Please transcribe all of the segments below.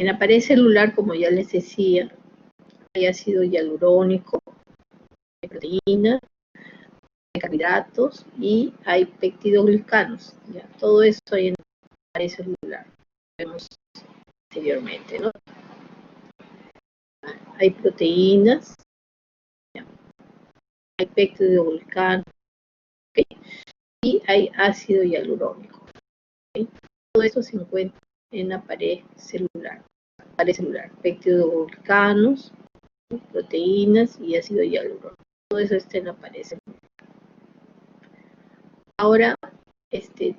En la pared celular, como ya les decía, hay ácido hialurónico, hay proteínas, hay carbohidratos y hay peptidoglicanos. ¿Ya? Todo eso hay en la pared celular, vemos anteriormente, ¿no? Hay proteínas, ¿ya? Hay peptidoglicanos, ¿okay? Y hay ácido hialurónico. ¿Okay? Todo eso se encuentra en la pared celular. Peptidoglicanos, proteínas y ácido hialurónico. Todo eso está en la pared celular. Ahora,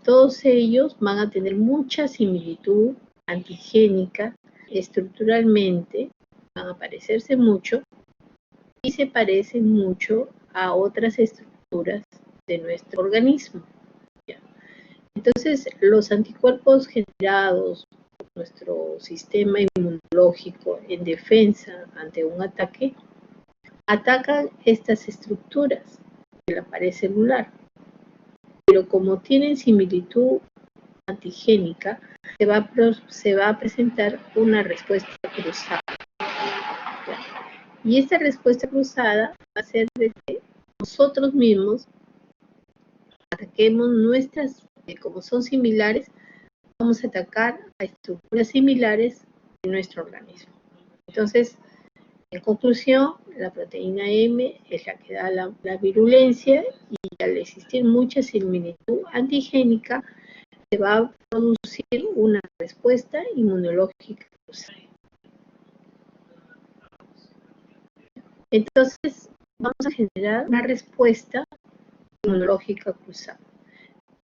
todos ellos van a tener mucha similitud antigénica, estructuralmente, van a parecerse mucho y se parecen mucho a otras estructuras de nuestro organismo. ¿Ya? Entonces, los anticuerpos generados por nuestro sistema inmunológico en defensa ante un ataque, atacan estas estructuras de la pared celular. Pero como tienen similitud antigénica, se va a presentar una respuesta cruzada. Y esta respuesta cruzada va a ser de que nosotros mismos ataquemos nuestras, como son similares, vamos a atacar a estructuras similares en nuestro organismo. Entonces, en conclusión, la proteína M es la que da la virulencia y al existir mucha similitud antigénica, se va a producir una respuesta inmunológica cruzada. Entonces, vamos a generar una respuesta inmunológica cruzada.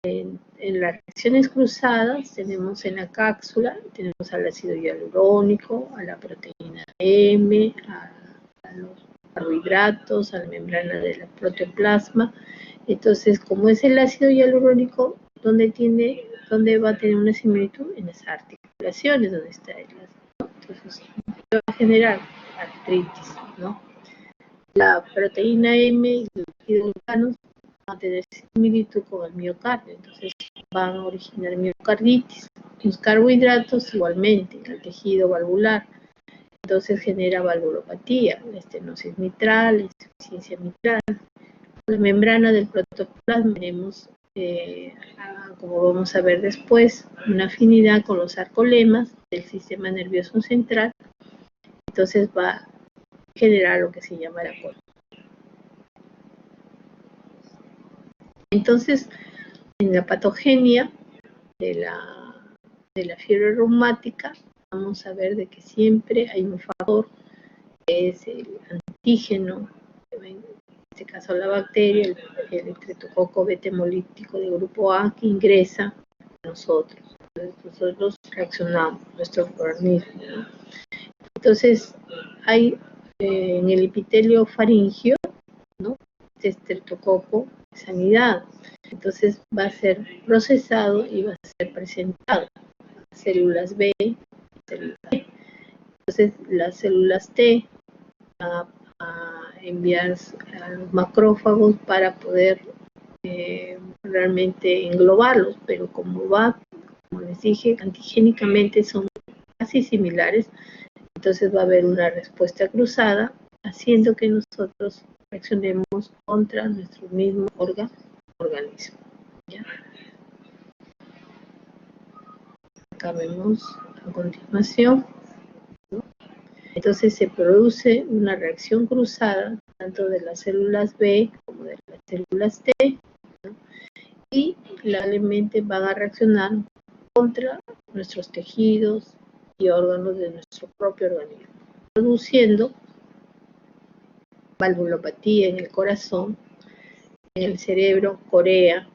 En las reacciones cruzadas tenemos en la cápsula, tenemos al ácido hialurónico, a la proteína M, a los carbohidratos, a la membrana del proteoplasma. Entonces, como es el ácido hialurónico, ¿dónde va a tener una similitud? En las articulaciones, donde está el ácido, ¿no? Entonces, va a generar artritis, ¿no? La proteína M y los glucanos van a tener similitud con el miocardio, entonces van a originar miocarditis. Los carbohidratos igualmente, el tejido valvular, entonces genera valvulopatía, la estenosis mitral, la insuficiencia mitral. La membrana del protoplasma tenemos, como vamos a ver después, una afinidad con los sarcolemas del sistema nervioso central, entonces va a generar lo que se llama la colon. Entonces, en la patogenia de la fiebre reumática, vamos a ver de que siempre hay un factor que es el antígeno, en este caso la bacteria, el estreptococo beta hemolítico de grupo A que ingresa a nosotros. Entonces, nosotros reaccionamos, nuestro organismo, ¿no? Entonces, hay en el epitelio faríngeo, ¿no? Este estreptococo de sanidad. Entonces va a ser procesado y va a ser presentado a células B, células T. Entonces las células T van a enviar a los macrófagos para poder realmente englobarlos, pero como les dije, antigénicamente son casi similares, entonces va a haber una respuesta cruzada, haciendo que nosotros reaccionemos contra nuestro mismo organismo. ¿Ya? Acá vemos a continuación, ¿no? Entonces se produce una reacción cruzada tanto de las células B como de las células T, ¿no? Y probablemente van a reaccionar contra nuestros tejidos y órganos de nuestro propio organismo, produciendo valvulopatía en el corazón, en el cerebro, corea,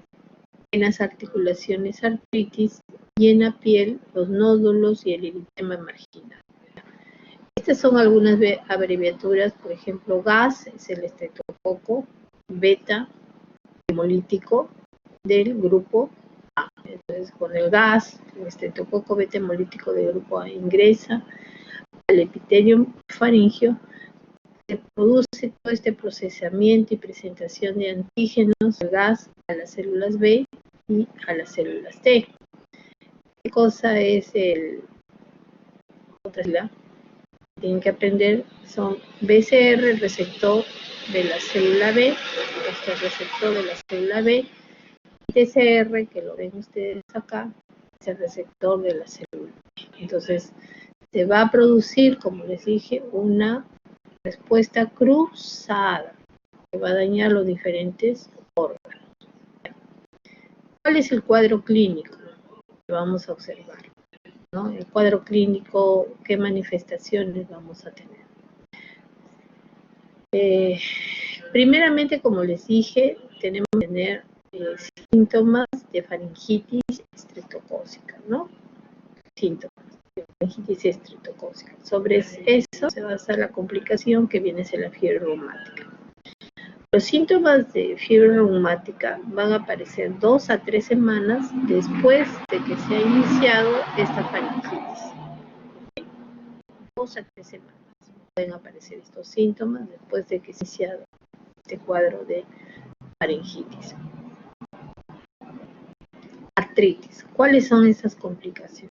en las articulaciones artritis y en la piel los nódulos y el eritema marginal. Estas son algunas abreviaturas, por ejemplo, GAS es el estreptococo beta hemolítico del grupo A. Entonces, con el GAS, el estreptococo beta hemolítico del grupo A ingresa al epitelio faríngeo, se produce todo este procesamiento y presentación de antígenos del GAS a las células B y a las células T. ¿Qué cosa es otra sigla que tienen que aprender son BCR, el receptor de la célula B, este es el receptor de la célula B, y TCR, que lo ven ustedes acá, es el receptor de la célula B. Entonces, se va a producir, como les dije, una respuesta cruzada que va a dañar los diferentes órganos. ¿Cuál es el cuadro clínico que vamos a observar? ¿No? El cuadro clínico, ¿qué manifestaciones vamos a tener? Primeramente, como les dije, tenemos que tener síntomas de faringitis estreptocócica, ¿no? Síntomas de faringitis estreptocócica. Sobre eso se basa la complicación que viene a ser la fiebre reumática. Los síntomas de fiebre reumática van a aparecer 2 a 3 semanas después de que se ha iniciado esta faringitis. 2 a 3 semanas pueden aparecer estos síntomas después de que se ha iniciado este cuadro de faringitis. Artritis. ¿Cuáles son esas complicaciones?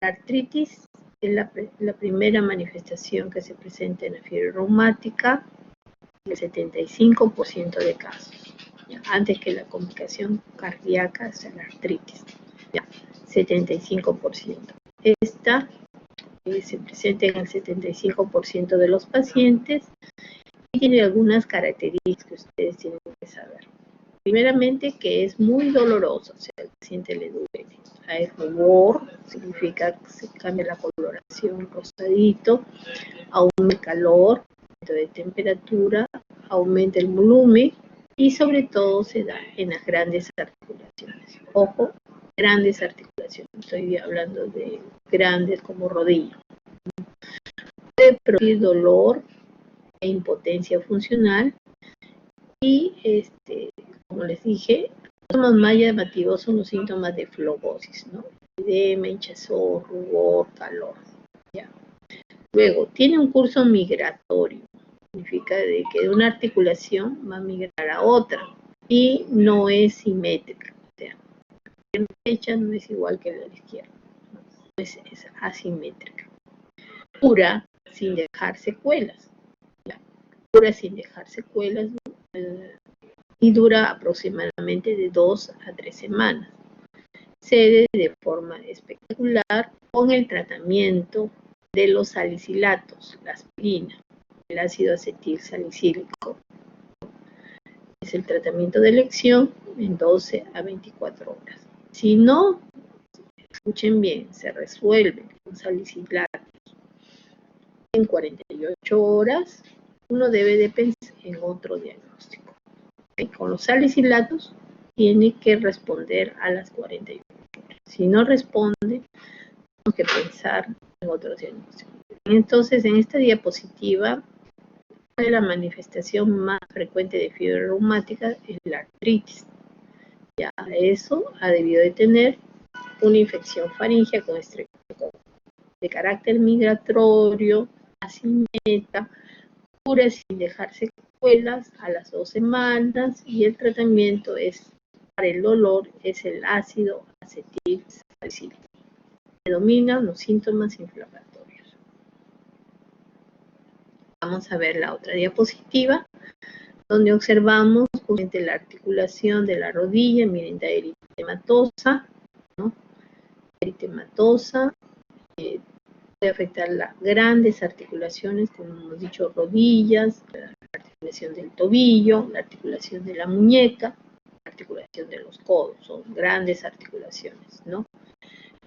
La artritis es la primera manifestación que se presenta en la fiebre reumática en el 75% de casos. ¿Ya? Antes que la complicación cardíaca, o sea, la artritis. ¿Ya? 75%. Esta se presenta en el 75% de los pacientes y tiene algunas características que ustedes tienen que saber. Primeramente, que es muy doloroso, o sea, al paciente le duele. Hay rubor, significa que se cambia la coloración, rosadito, aumenta el calor, aumento de temperatura, aumenta el volumen y sobre todo se da en las grandes articulaciones. Ojo, grandes articulaciones, estoy hablando de grandes como rodillas. Puede producir dolor e impotencia funcional y como les dije, los síntomas más llamativos son los síntomas de flebosis, ¿no? Edema, hinchazón, rubor, calor. ¿Ya? Luego, tiene un curso migratorio, significa de que de una articulación va a migrar a otra y no es simétrica. O sea, la derecha no es igual que la izquierda, ¿no? Es asimétrica. Cura sin dejar secuelas. ¿Ya? Cura sin dejar secuelas y dura aproximadamente de 2 a 3 semanas. Se de forma espectacular con el tratamiento de los salicilatos, la aspirina, el ácido acetil salicílico. Es el tratamiento de elección en 12 a 24 horas. Si no, escuchen bien, se resuelve con salicilatos en 48 horas, uno debe de pensar en otro diagnóstico. Con los salicilatos tiene que responder a las 48 horas. Si no responde, tenemos que pensar en otro diagnóstico. Entonces, en esta diapositiva, la manifestación más frecuente de fiebre reumática es la artritis. Ya eso ha debido de tener una infección faríngea con estreptococcus de carácter migratorio, asimétrica, cura sin dejar secuelas a las 2 semanas y el tratamiento para el dolor es el ácido acetil salicílico. Predominan los síntomas inflamatorios. Vamos a ver la otra diapositiva, donde observamos justamente la articulación de la rodilla. Miren, la eritematosa, ¿no? Eritematosa puede afectar las grandes articulaciones, como hemos dicho, rodillas, la articulación del tobillo, la articulación de la muñeca, la articulación de los codos, son grandes articulaciones, ¿no?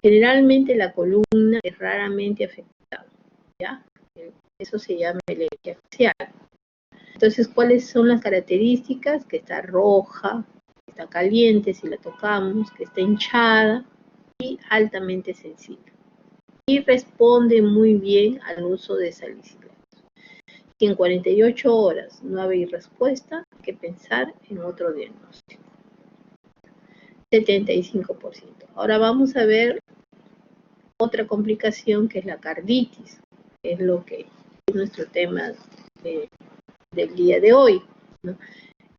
Generalmente la columna es raramente afectada, ¿ya? Eso se llama alergia axial. Entonces, ¿cuáles son las características? Que está roja, que está caliente si la tocamos, que está hinchada y altamente sensible. Y responde muy bien al uso de salicilatos. Si en 48 horas no hay respuesta, hay que pensar en otro diagnóstico. 75%. Ahora vamos a ver otra complicación que es la carditis, que es lo que es nuestro tema del día de hoy, ¿no?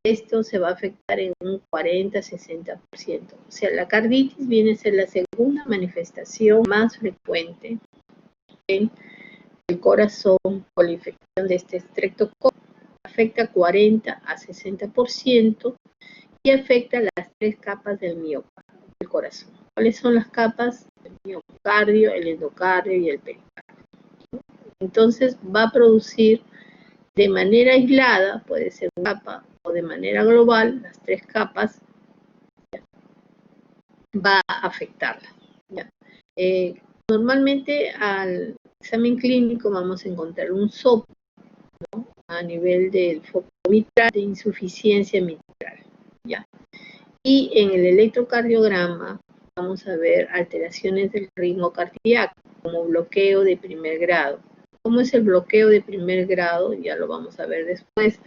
Esto se va a afectar en un 40-60%. O sea, la carditis viene a ser la segunda manifestación más frecuente en el corazón por la infección de este estreptococo. Afecta 40 a 60% y afecta las 3 capas del miocardio, del corazón. ¿Cuáles son las capas? El miocardio, el endocardio y el pericardio. Entonces va a producir de manera aislada, puede ser una capa, o de manera global, las 3 capas, va a afectarla. Normalmente al examen clínico vamos a encontrar un soplo, ¿no?, a nivel del foco mitral de insuficiencia mitral, ¿ya? Y en el electrocardiograma vamos a ver alteraciones del ritmo cardíaco, como bloqueo de primer grado. ¿Cómo es el bloqueo de primer grado? Ya lo vamos a ver después.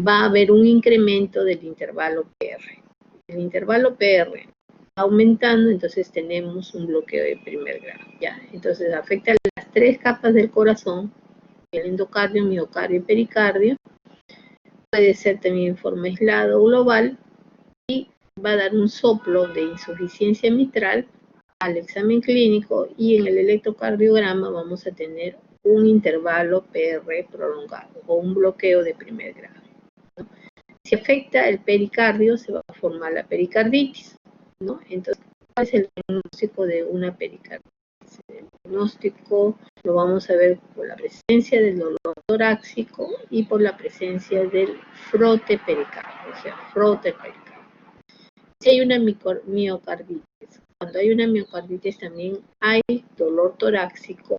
Va a haber un incremento del intervalo PR. El intervalo PR va aumentando, entonces tenemos un bloqueo de primer grado, ¿ya? Entonces afecta las 3 capas del corazón, el endocardio, miocardio y pericardio. Puede ser también en forma aislada o global y va a dar un soplo de insuficiencia mitral al examen clínico, y en el electrocardiograma vamos a tener un intervalo PR prolongado o un bloqueo de primer grado, ¿no? Si afecta el pericardio, se va a formar la pericarditis, ¿no? Entonces, ¿cuál es el diagnóstico de una pericarditis? El diagnóstico lo vamos a ver por la presencia del dolor torácico y por la presencia del frote pericardio, o sea, frote pericardio. Si hay una miocarditis, cuando hay una miocarditis también hay dolor torácico,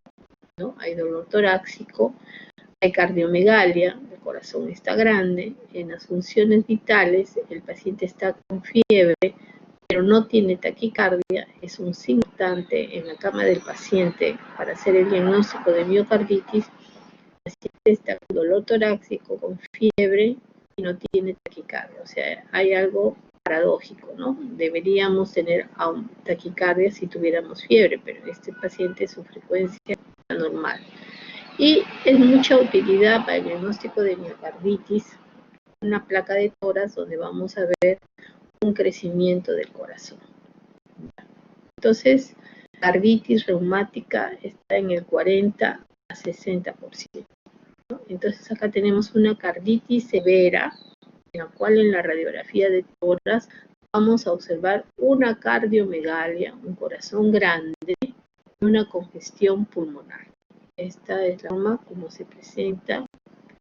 ¿no? Hay dolor torácico, hay cardiomegalia, el corazón está grande, en las funciones vitales el paciente está con fiebre, pero no tiene taquicardia. Es un signo importante en la cama del paciente para hacer el diagnóstico de miocarditis. El paciente está con dolor torácico, con fiebre y no tiene taquicardia. O sea, hay algo paradójico, ¿no? Deberíamos tener taquicardia si tuviéramos fiebre, pero este paciente su frecuencia es normal. Y es mucha utilidad para el diagnóstico de miocarditis una placa de tórax donde vamos a ver un crecimiento del corazón. Entonces, la carditis reumática está en el 40 a 60%, ¿no? Entonces acá tenemos una carditis severa, en la cual en la radiografía de tórax vamos a observar una cardiomegalia, un corazón grande y una congestión pulmonar. Esta es la forma como se presenta la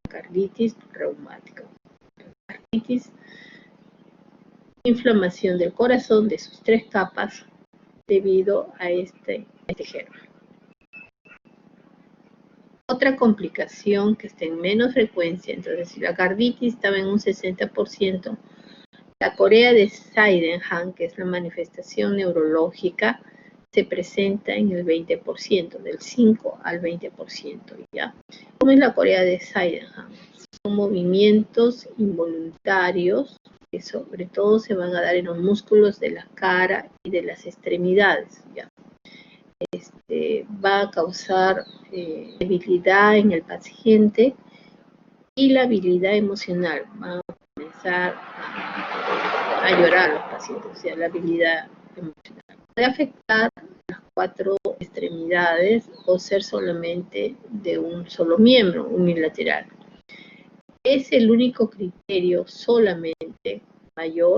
carditis reumática. La carditis, inflamación del corazón de sus 3 capas debido a este germen. Otra complicación que está en menos frecuencia, entonces si la carditis estaba en un 60%, la corea de Sydenham, que es la manifestación neurológica, se presenta en el 20%, del 5 al 20%, ¿ya? ¿Cómo es la corea de Sydenham? Son movimientos involuntarios que sobre todo se van a dar en los músculos de la cara y de las extremidades, ¿ya? Va a causar debilidad en el paciente y la habilidad emocional. Va a comenzar a llorar los pacientes, o sea, la habilidad emocional. Puede afectar las 4 extremidades o ser solamente de un solo miembro, unilateral. Es el único criterio solamente mayor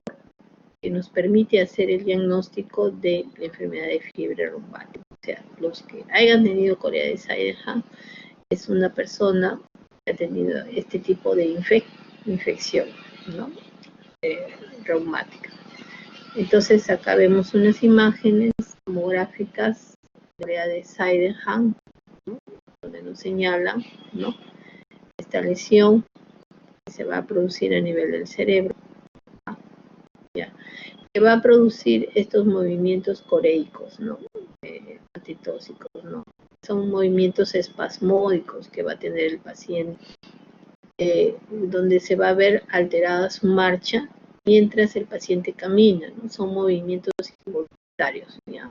que nos permite hacer el diagnóstico de la enfermedad de fiebre reumática. O sea, los que hayan tenido corea de Sydenham es una persona que ha tenido este tipo de infección, ¿no? Reumática. Entonces acá vemos unas imágenes tomográficas de corea de Sydenham, ¿no?, donde nos señalan, ¿no?, esta lesión que se va a producir a nivel del cerebro, ¿ya?, que va a producir estos movimientos coreicos, ¿no?, atitóxicos, ¿no? Son movimientos espasmódicos que va a tener el paciente, donde se va a ver alterada su marcha mientras el paciente camina, ¿no? Son movimientos involuntarios, ¿ya?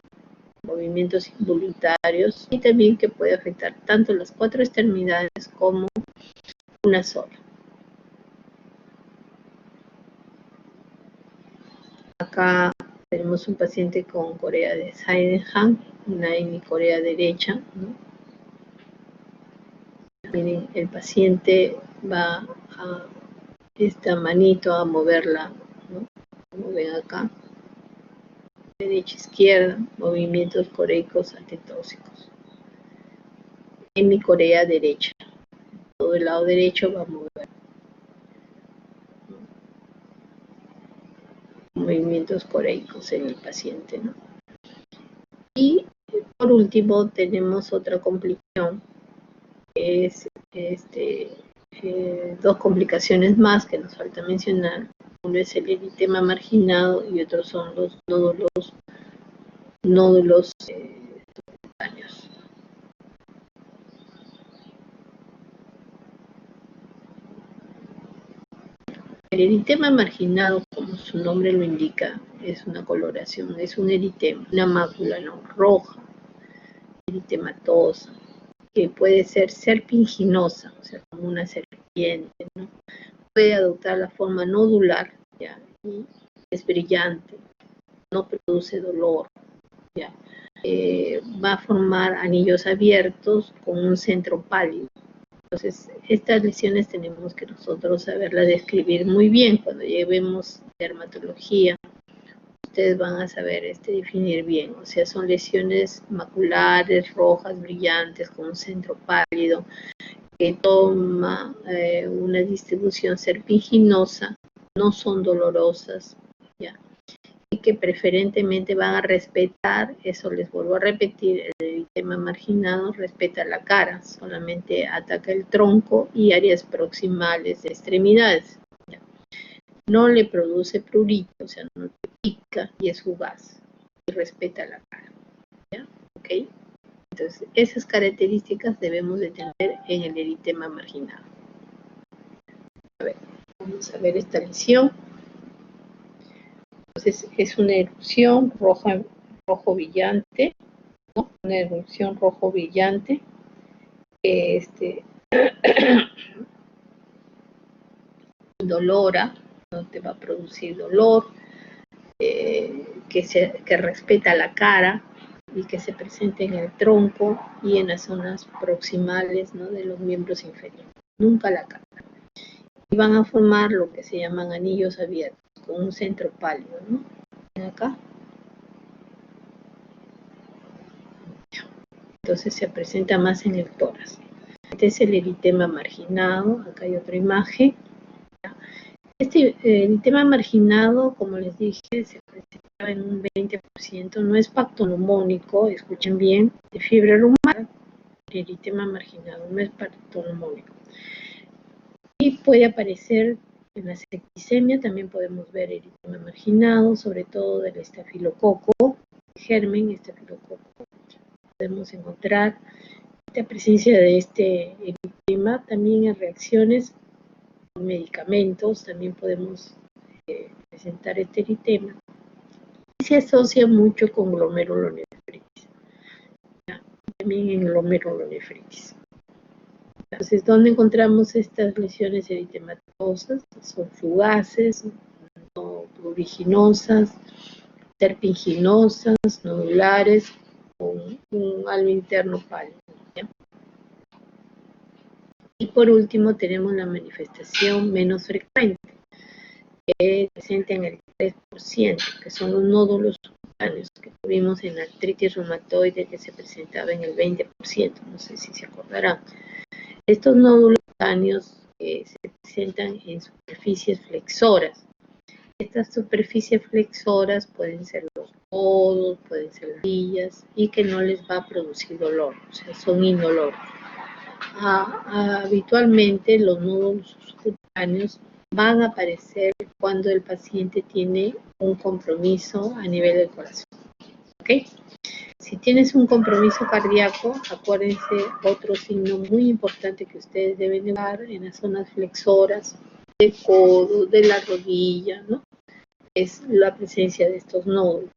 Movimientos involuntarios, y también que puede afectar tanto las 4 extremidades como una sola. Acá tenemos un paciente con corea de Sydenham, una hemicorea derecha, ¿no? Miren, el paciente va a esta manito a moverla, ¿no? Como ven acá, derecha, izquierda, movimientos coreicos antetóxicos. Hemicorea derecha, todo el lado derecho va a mover. Movimientos coreicos en el paciente, ¿no? Y por último tenemos otra complicación, que es dos complicaciones más que nos falta mencionar. Uno es el eritema marginado y otros son los nódulos cutáneos. El eritema marginado, como su nombre lo indica, es una coloración, es un eritema, una mácula, ¿no?, roja, eritematosa, que puede ser serpinginosa, o sea, como una serpiente, ¿no? Puede adoptar la forma nodular, ¿ya? Y es brillante, no produce dolor, ¿ya? Va a formar anillos abiertos con un centro pálido. Entonces, estas lesiones tenemos que nosotros saberlas describir muy bien. Cuando llevemos dermatología, ustedes van a saber definir bien. O sea, son lesiones maculares, rojas, brillantes, con un centro pálido, que toma una distribución serpinginosa, no son dolorosas, ¿ya? Y que preferentemente van a respetar, eso les vuelvo a repetir, el eritema marginado respeta la cara, solamente ataca el tronco y áreas proximales de extremidades, ¿ya? No le produce prurito, o sea, no te pica y es fugaz, y respeta la cara, ¿ya? ¿Ok? Entonces, esas características debemos de tener en el eritema marginado. A ver, vamos a ver esta lesión. Entonces, es una erupción rojo brillante, ¿no? Una erupción rojo brillante que dolora, no te va a producir dolor, que respeta la cara y que se presenta en el tronco y en las zonas proximales, ¿no?, de los miembros inferiores, nunca la cara. Y van a formar lo que se llaman anillos abiertos, con un centro pálido, ¿no? Acá. Entonces se presenta más en el tórax. Este es el eritema marginado, acá hay otra imagen. Este eritema marginado, como les dije, se presenta en un 20%, no es pactonomónico, escuchen bien, de fiebre reumática, el eritema marginado, no es pactonomónico. Y puede aparecer en la septicemia, también podemos ver eritema marginado, sobre todo del estafilococo, germen estafilococo. Podemos encontrar la presencia de este eritema también en reacciones con medicamentos, también podemos presentar este eritema. Y se asocia mucho con glomerulonefritis, también en glomerulonefritis. Entonces, ¿dónde encontramos estas lesiones eritematosas? Son fugaces, no pruriginosas, serpiginosas, nodulares, con un halo interno pálido, ¿ya? Y por último tenemos la manifestación menos frecuente, que presenta en el 3%, que son los nódulos cutáneos que tuvimos en la artritis reumatoide, que se presentaba en el 20%, no sé si se acordarán. Estos nódulos cutáneos se presentan en superficies flexoras. Estas superficies flexoras pueden ser los codos, pueden ser las rodillas, y que no les va a producir dolor, o sea, son indoloros. Habitualmente los nódulos cutáneos van a aparecer cuando el paciente tiene un compromiso a nivel del corazón, ¿ok? Si tienes un compromiso cardíaco, acuérdense, otro signo muy importante que ustedes deben llevar en las zonas flexoras, del codo, de la rodilla, ¿no?, es la presencia de estos nódulos.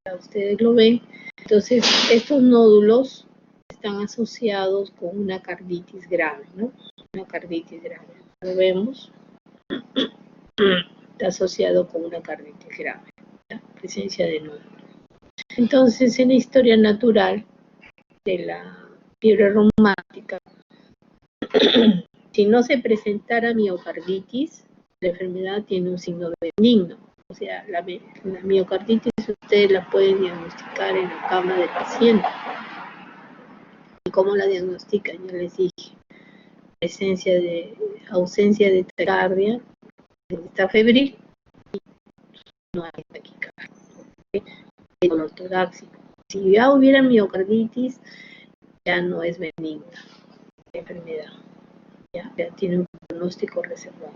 Ya ustedes lo ven. Entonces, estos nódulos están asociados con una carditis grave, ¿no? Una carditis grave. Lo vemos. Está asociado con una carditis grave, ¿ya? Presencia de nódulos. Entonces, en la historia natural de la fiebre reumática, Si no se presentara miocarditis, la enfermedad tiene un signo benigno. O sea, la miocarditis ustedes la pueden diagnosticar en la cama del paciente. ¿Y cómo la diagnostican? Ya les dije. Ausencia de taquicardia, está febril, no hay taquicardia. ¿Okay? Dolor torácico. Si ya hubiera miocarditis, ya no es benigna la enfermedad. Ya tiene un pronóstico reservado.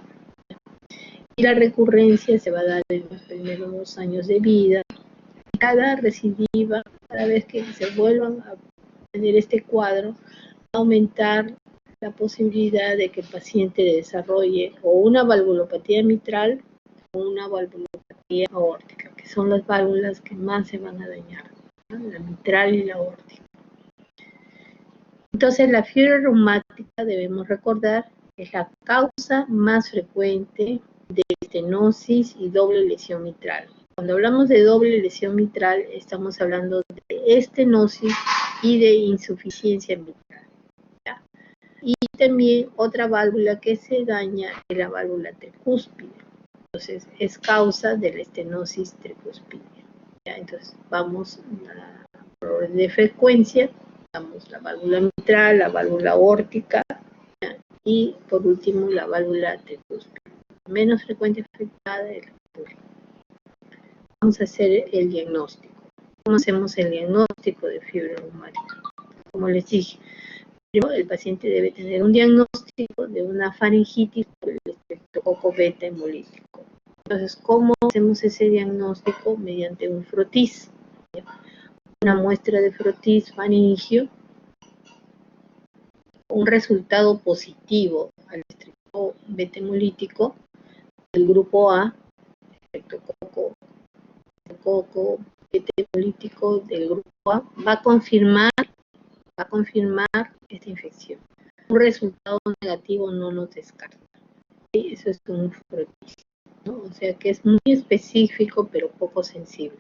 Y la recurrencia se va a dar en los primeros 2 años de vida. Cada recidiva, cada vez que se vuelvan a tener este cuadro, va a aumentar la posibilidad de que el paciente desarrolle o una valvulopatía mitral o una valvulopatía aórtica, que son las válvulas que más se van a dañar, ¿no? La mitral y la aórtica. Entonces, la fiebre reumática, debemos recordar, es la causa más frecuente de estenosis y doble lesión mitral. Cuando hablamos de doble lesión mitral, estamos hablando de estenosis y de insuficiencia mitral. ¿Ya? Y también otra válvula que se daña es la válvula tricúspide. Entonces, es causa de la estenosis tricúspide. ¿Ya? Entonces, vamos por orden de frecuencia. Damos la válvula mitral, la válvula aórtica, ¿ya? Y por último la válvula tricúspide. Menos frecuente afectada es la mitral. Vamos a hacer el diagnóstico. ¿Cómo hacemos el diagnóstico de fiebre reumática? Como les dije, primero el paciente debe tener un diagnóstico de una faringitis por el estreptococo beta hemolítico. Entonces, ¿cómo hacemos ese diagnóstico? Mediante un frotis. Una muestra de frotis faringio, un resultado positivo al estreptococo beta hemolítico del grupo A, estreptococo beta hemolítico del grupo A, va a confirmar esta infección. Un resultado negativo no nos descarta. ¿Sí? Eso es un frotis, ¿no? O sea que es muy específico pero poco sensible.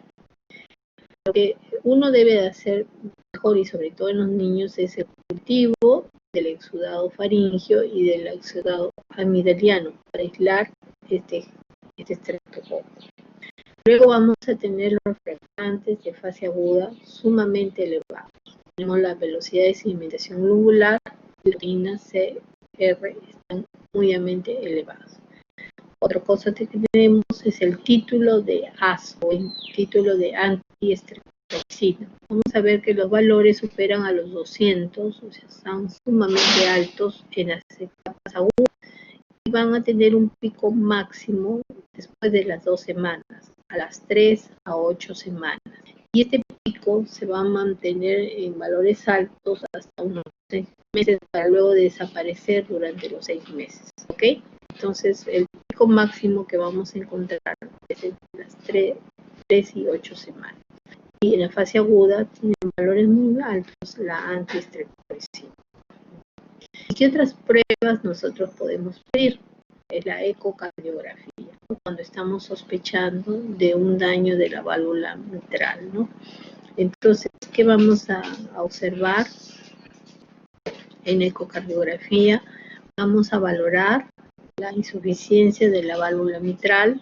Lo que uno debe de hacer mejor y sobre todo en los niños es el cultivo del exudado faringio y del exudado amigdaliano para aislar este estreptococo. Luego vamos a tener los refractantes de fase aguda sumamente elevados. Tenemos la velocidad de sedimentación globular y la vitamina C, R están muy elevados. Otra cosa que tenemos es el título de ASO, el título de antiestreptocina. Vamos a ver que los valores superan a los 200, o sea, están sumamente altos en las etapas agudas y van a tener un pico máximo después de las 2 semanas, a las 3 a 8 semanas. Y este pico se va a mantener en valores altos hasta unos 6 meses para luego desaparecer durante los 6 meses, ¿ok? Entonces, el pico máximo que vamos a encontrar es entre las 3 y 8 semanas. Y en la fase aguda tienen valores muy altos la antiestreptocina. ¿Y qué otras pruebas nosotros podemos pedir? Es la ecocardiografía, ¿no? Cuando estamos sospechando de un daño de la válvula mitral, ¿no? Entonces, ¿qué vamos a observar en ecocardiografía? Vamos a valorar la insuficiencia de la válvula mitral.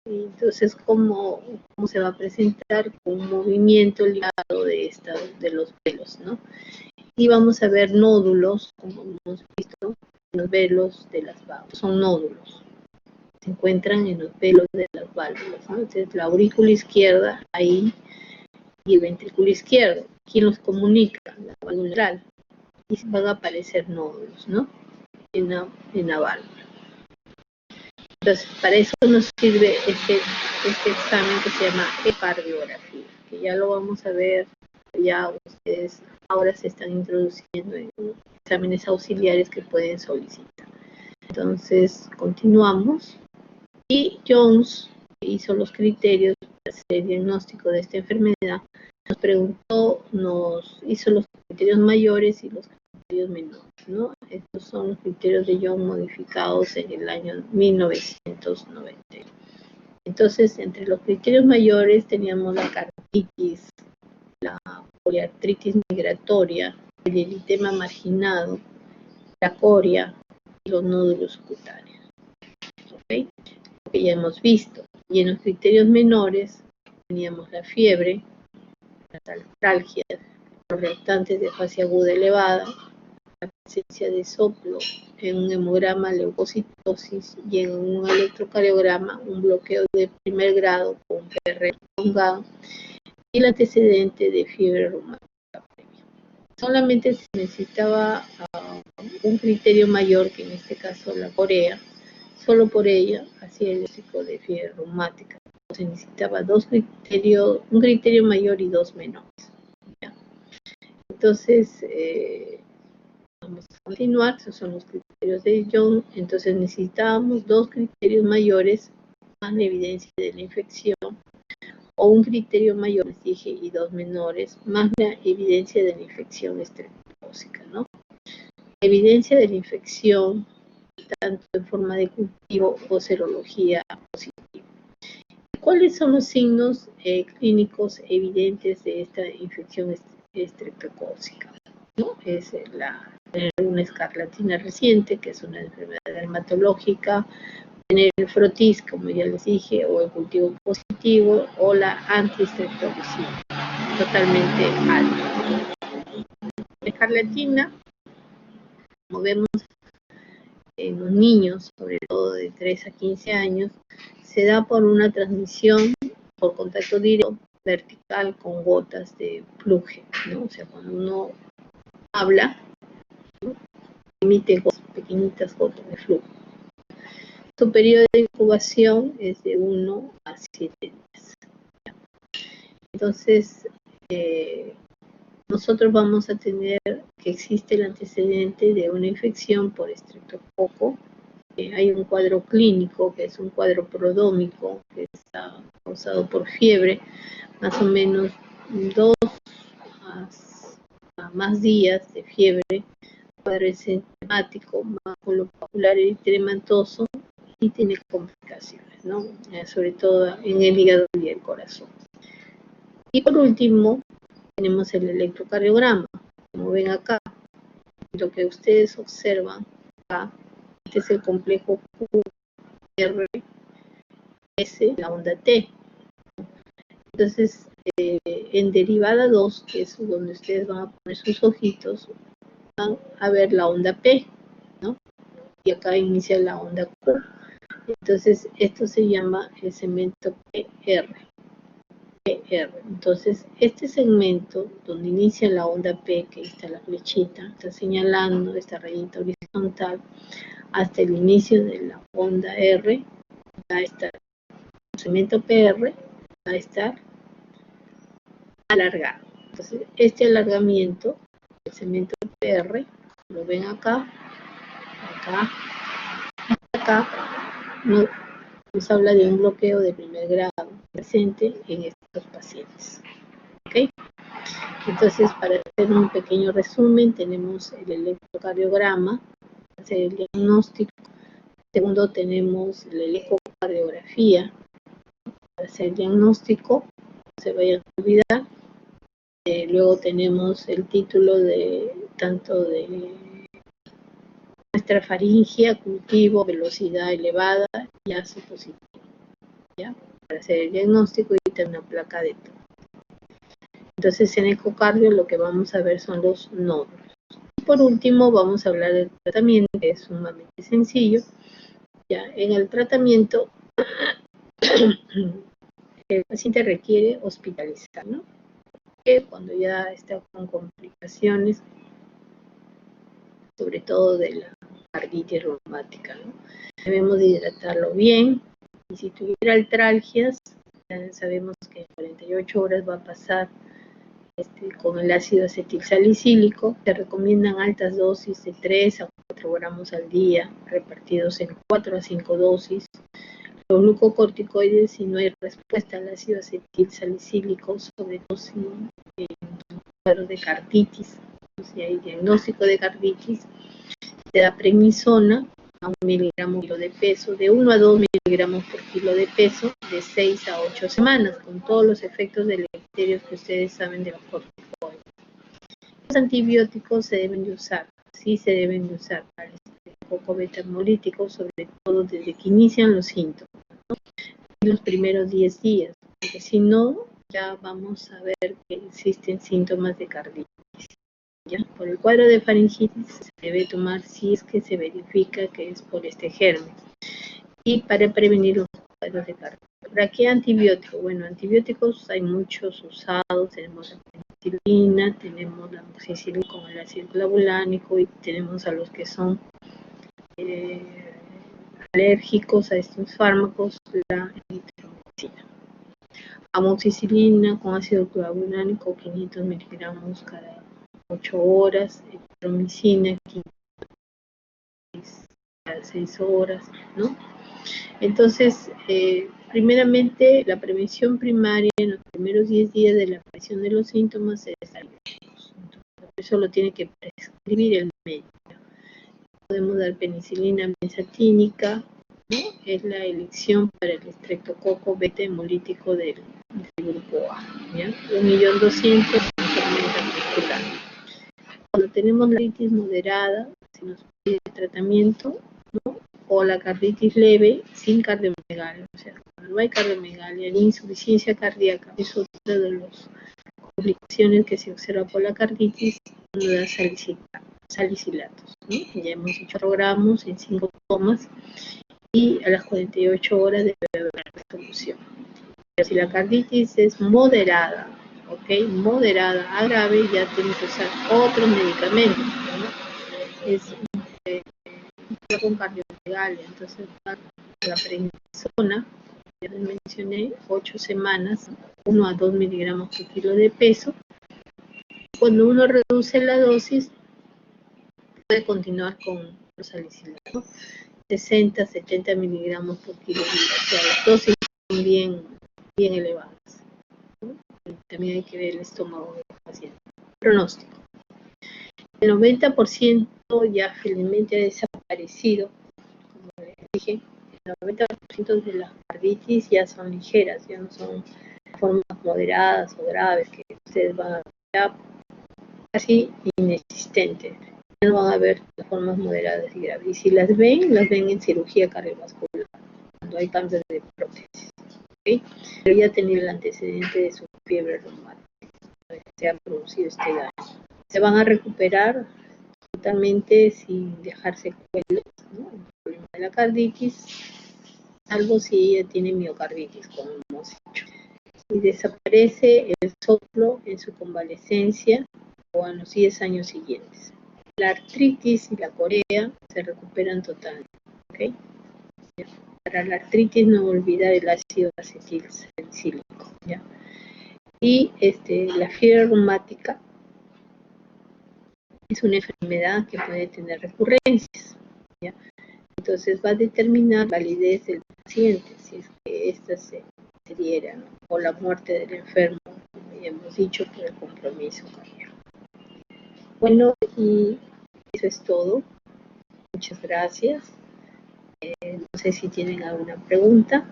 Y entonces, ¿cómo se va a presentar? Con un movimiento ligado de los velos, ¿no? Y vamos a ver nódulos, como hemos visto, en los velos de las válvulas. Son nódulos. Se encuentran en los velos de las válvulas, ¿no? Entonces, la aurícula izquierda, ahí, y el ventrículo izquierdo. ¿Quién los comunica? La válvula mitral. Y van a aparecer nódulos, ¿no? En la válvula. Entonces, para eso nos sirve este examen que se llama ecocardiografía, que ya lo vamos a ver, ya ustedes ahora se están introduciendo en exámenes auxiliares que pueden solicitar. Entonces, continuamos. Y Jones, que hizo los criterios para hacer el diagnóstico de esta enfermedad, nos hizo los criterios mayores y los criterios menores, ¿no? Estos son los criterios de Jones modificados en el año 1990. Entonces, entre los criterios mayores teníamos la carditis, la poliartritis migratoria, el eritema marginado la coria y los nódulos cutáneos. ¿Okay? Lo que ya hemos visto. Y en los criterios menores teníamos la fiebre, las artralgias, los reactantes de fase aguda elevada, la presencia de soplo en un hemograma, leucocitosis, y en un electrocardiograma un bloqueo de primer grado con PR prolongado y el antecedente de fiebre reumática previa. Solamente se necesitaba un criterio mayor, que en este caso la corea. Solo por ella hacía el diagnóstico de fiebre reumática. Se necesitaba un criterio mayor y dos menores. ¿Ya? Entonces, vamos a continuar. Esos son los criterios de Young. Entonces necesitábamos dos criterios mayores más la evidencia de la infección, o un criterio mayor, les dije, y dos menores más la evidencia de la infección estreptocócica, ¿no? La evidencia de la infección, tanto en forma de cultivo o serología positiva. ¿Cuáles son los signos clínicos evidentes de esta infección estreptocócica? ¿No? Es una escarlatina reciente, que es una enfermedad dermatológica, tener el frotis, como ya les dije, o el cultivo positivo, o la antistreptococina, totalmente alta. La escarlatina, como vemos en los niños, sobre todo de 3 a 15 años, se da por una transmisión por contacto directo vertical con gotas de pluje, ¿no? O sea, cuando uno habla, ¿no? Emite gotas, pequeñitas gotas de flujo. Su periodo de incubación es de 1 a 7 días. Entonces, nosotros vamos a tener que existe el antecedente de una infección por estreptococo. Hay un cuadro clínico, que es un cuadro prodrómico, que está causado por fiebre, más o menos 2 a más días de fiebre, cuadro enzimático, máculo papular eritematoso, y tiene complicaciones, ¿no? Sobre todo en el hígado y el corazón. Y por último, tenemos el electrocardiograma. Como ven acá, lo que ustedes observan acá, este es el complejo QRS, la onda T. Entonces, en derivada 2, que es donde ustedes van a poner sus ojitos, van a ver la onda P, ¿no? Y acá inicia la onda Q. Entonces, esto se llama el segmento PR. Entonces, este segmento donde inicia la onda P, que está la flechita, está señalando esta rayita horizontal, hasta el inicio de la onda R, va a estar el segmento PR, va a estar alargado. Entonces, este alargamiento del segmento PR, lo ven acá, nos habla de un bloqueo de primer grado presente en estos pacientes. ¿Okay? Entonces, para hacer un pequeño resumen, tenemos el electrocardiograma, para hacer el diagnóstico. Segundo, tenemos la ecocardiografía, para hacer el diagnóstico, no se vayan a olvidar. Luego tenemos el título tanto de nuestra faringia, cultivo, velocidad elevada y ácido positivo, ¿ya? Para hacer el diagnóstico y tener una placa de todo. Entonces, en ecocardio lo que vamos a ver son los nódulos. Y por último, vamos a hablar del tratamiento, que es sumamente sencillo. Ya, en el tratamiento, el paciente requiere hospitalizar, ¿no? Que cuando ya está con complicaciones, sobre todo de la artritis reumática, ¿no? Debemos de hidratarlo bien, y si tuviera artralgias, sabemos que en 48 horas va a pasar con el ácido acetilsalicílico. Se recomiendan altas dosis de 3 a 4 gramos al día, repartidos en 4 a 5 dosis. Los glucocorticoides, si no hay respuesta al ácido acetilsalicílico, sobre todo si en cuadros de carditis, si hay diagnóstico de carditis, se da prednisona a 1 miligramo por kilo de peso, de 1 a 2 miligramos por kilo de peso, de 6 a 8 semanas, con todos los efectos de bacterias que ustedes saben de los corticoides. Los antibióticos se deben de usar sí se deben de usar para coco beta hemolítico, sobre todo desde que inician los síntomas, ¿no? En los primeros 10 días, porque si no, ya vamos a ver que existen síntomas de carditis. ¿Ya? Por el cuadro de faringitis se debe tomar si es que se verifica que es por este germen. Y para prevenir los cuadros de carditis. ¿Para qué antibiótico? Bueno, antibióticos hay muchos usados, tenemos la penicilina, tenemos la amoxicilina con el ácido clavulánico y tenemos a los que son alérgicos a estos fármacos, la eritromicina. Amoxicilina con ácido clavulánico 500 miligramos cada 8 horas, eritromicina 15 cada 6 horas, ¿no? Entonces, primeramente, la prevención primaria en los primeros 10 días de la aparición de los síntomas es alérgicos. Entonces, eso lo tiene que prescribir el médico. Podemos dar penicilina benzatínica, ¿no? Es la elección para el estreptococo beta hemolítico del grupo A, ¿ya? 1.200.000 enfermedad muscular. Cuando tenemos la carditis moderada, se nos pide tratamiento, ¿no? O la carditis leve sin cardiomegalia, o sea, cuando no hay cardiomegalia ni insuficiencia cardíaca, es otra de las complicaciones que se observa por la carditis cuando da salicilatos, ¿no? Ya hemos hecho 4 gramos en 5 tomas y a las 48 horas debe haber resolución. Pero si la carditis es moderada, ¿ok? Moderada a grave, ya tiene que usar otros medicamentos, ¿no? Es con cardiomegalia, entonces la prednisona, ya les mencioné, 8 semanas, 1 a 2 miligramos por kilo de peso. Cuando uno reduce la dosis, puede continuar con los salicilatos, 60, 70 miligramos por kilo de peso, o sea, las dosis son bien elevadas, ¿no? Y también hay que ver el estómago del paciente. Pronóstico. El 90% ya felizmente ha desaparecido, como les dije, el 90% de las carditis ya son ligeras, ya no son formas moderadas o graves que ustedes van a ver, ya casi inexistentes. Ya no van a ver las formas moderadas y graves. Y si las ven en cirugía cardiovascular, cuando hay cáncer de prótesis, ¿okay? Pero ya tenía el antecedente de su fiebre reumática, que se ha producido este daño. Se van a recuperar totalmente sin dejar secuelas, ¿no? El problema de la carditis, salvo si ella tiene miocarditis, como hemos dicho. Y desaparece el soplo en su convalecencia o en los 10 años siguientes. La artritis y la corea se recuperan totalmente, ¿ok? Para la artritis no olvidar el ácido acetilsalicílico, ¿ya? Y la fiebre reumática es una enfermedad que puede tener recurrencias, ¿ya? Entonces va a determinar la validez del paciente, si es que ésta se diera, ¿no? O la muerte del enfermo, como ya hemos dicho, por el compromiso cardíaco. Bueno, y eso es todo. Muchas gracias. No sé si tienen alguna pregunta.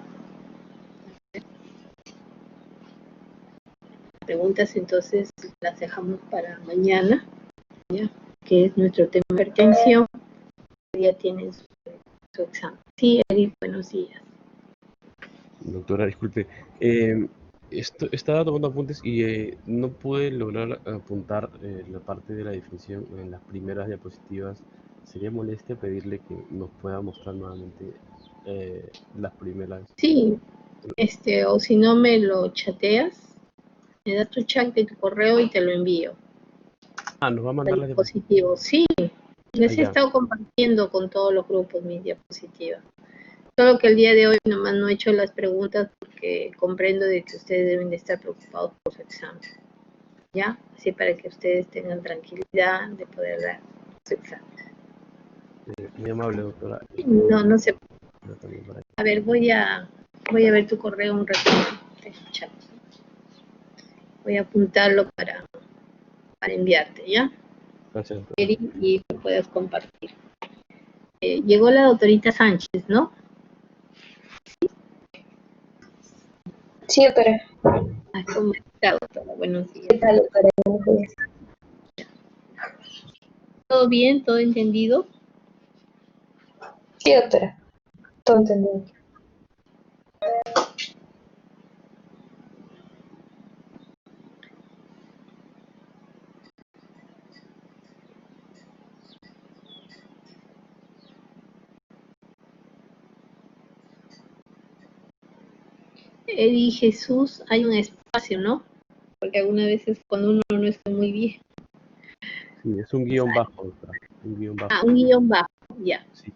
Preguntas entonces las dejamos para mañana, ¿ya? Que es nuestro tema de hipertensión. Ya tienen su examen. Sí, Eric, buenos días. Doctora, disculpe, estaba tomando apuntes y no pude lograr apuntar la parte de la definición en las primeras diapositivas. ¿Sería molestia pedirle que nos pueda mostrar nuevamente las primeras? Sí, o si no me lo chateas, me das tu chat de tu correo y te lo envío. Nos va a mandar las diapositivas. Sí, les he ya. estado compartiendo con todos los grupos mis diapositivas. Solo que el día de hoy nomás no he hecho las preguntas porque comprendo de que ustedes deben de estar preocupados por su examen, ¿ya? Así para que ustedes tengan tranquilidad de poder dar su examen. Muy amable, doctora. No sé. También para... A ver, voy a ver tu correo un ratito. Voy a apuntarlo para enviarte, ¿ya? Gracias, doctora. Y lo puedas compartir. Llegó la doctorita Sánchez, ¿no? Sí, doctora. ¿Cómo está, doctora? Buenos días. ¿Qué tal, doctora? Buenos días. ¿Todo bien? ¿Todo entendido? Sí, doctora. Todo entendido. Eddie Jesús, hay un espacio, ¿no? Porque algunas veces cuando uno no está muy bien. Sí, es un guión bajo, doctora. Un guión bajo. Un guión bajo, ya. Sí,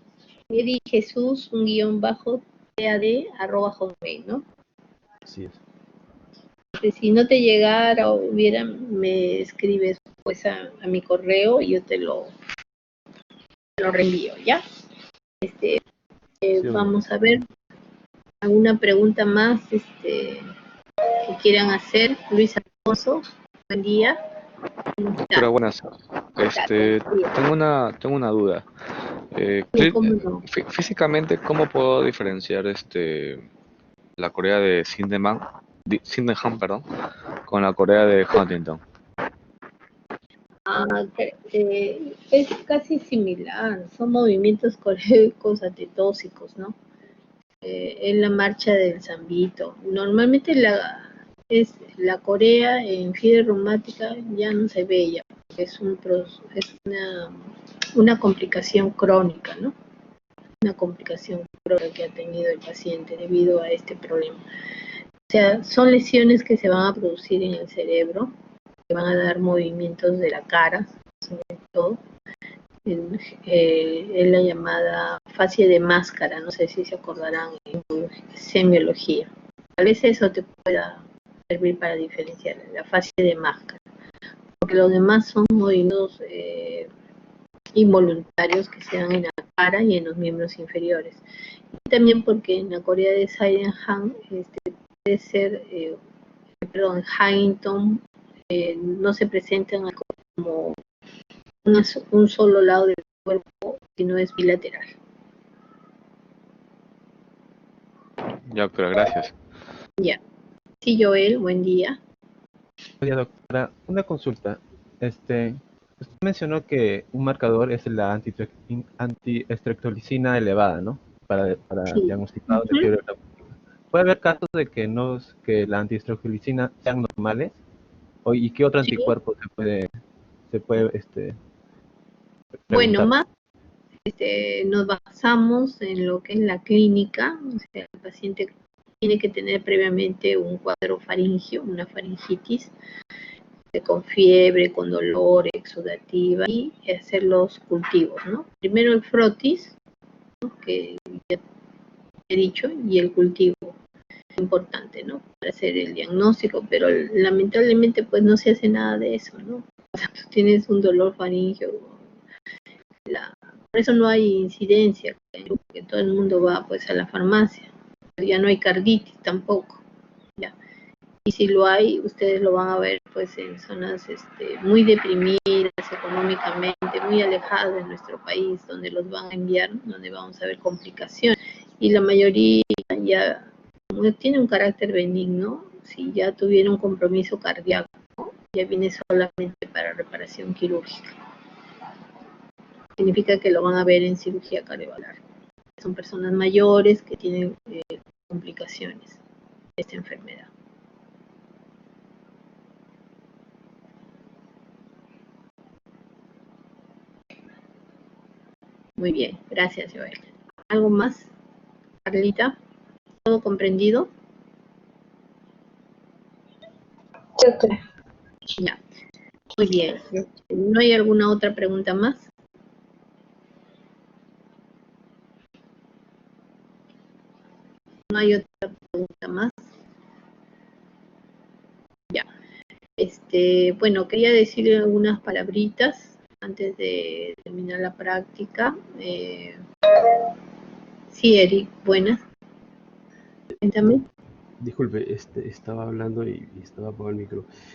Eddie Jesús, un guión bajo, TAD@hotmail, ¿no? así es. Si no te llegara o hubiera, me escribes pues a mi correo y yo te lo reenvío, ¿ya? Sí, doctora. Vamos a ver, ¿alguna pregunta más que quieran hacer? Luis Alfonso, buen día. ¿Cómo Doctora, estás? buenas. Bien, Tengo una duda. ¿cómo no? Físicamente, ¿cómo puedo diferenciar la Corea de Sydenham, perdón, con la Corea de Huntington? Es casi similar, son movimientos coreicos atetóxicos, ¿no? Es la marcha del Zambito. Normalmente es la Corea en fiebre reumática ya no se ve ya, porque es una complicación crónica, ¿no? Una complicación crónica que ha tenido el paciente debido a este problema. O sea, son lesiones que se van a producir en el cerebro, que van a dar movimientos de la cara, sobre todo. Es la llamada fascia de máscara, no sé si se acordarán en semiología. Tal vez eso te pueda servir para diferenciar la fascia de máscara, porque los demás son movimientos involuntarios que se dan en la cara y en los miembros inferiores. Y también porque en la Corea de Sydenham puede ser, Huntington no se presentan como un solo lado del cuerpo, sino es bilateral. Ya, doctora, gracias. Ya. Sí, Joel, buen día. Oye, doctora, una consulta. Usted mencionó que un marcador es la antiestreptolicina elevada, ¿no? Para Sí. diagnosticado de fiebre reumática. ¿Puede haber casos de que la antiestreptolicina sean normales? ¿Y qué otro Sí. anticuerpo se puede Bueno, preguntar? más nos basamos en lo que es la clínica, o sea, el paciente tiene que tener previamente un cuadro faringio, una faringitis, con fiebre, con dolor, exudativa, y hacer los cultivos, ¿no? Primero el frotis, ¿no? Que ya he dicho, y el cultivo, importante, ¿no? Para hacer el diagnóstico, pero lamentablemente pues no se hace nada de eso, ¿no? O sea, tú tienes un dolor faríngeo, por eso no hay incidencia, porque todo el mundo va pues a la farmacia, ya no hay carditis tampoco, ¿ya? Y si lo hay, ustedes lo van a ver pues en zonas muy deprimidas económicamente, muy alejadas de nuestro país, donde los van a enviar, donde vamos a ver complicaciones. Y la mayoría ya tiene un carácter benigno, si ya tuvieron un compromiso cardíaco, ya viene solamente para reparación quirúrgica. Significa que lo van a ver en cirugía cardiovascular. Son personas mayores que tienen complicaciones de esta enfermedad. Muy bien, gracias, Joel. ¿Algo más, Carlita? ¿Todo comprendido? Sí, doctora. Ya, muy bien. ¿No hay alguna otra pregunta más? ¿No hay otra pregunta más? Ya. Bueno, quería decirle algunas palabritas antes de terminar la práctica. Sí, Eric, buenas. Cuéntame. Disculpe, estaba hablando y estaba apagado el micro.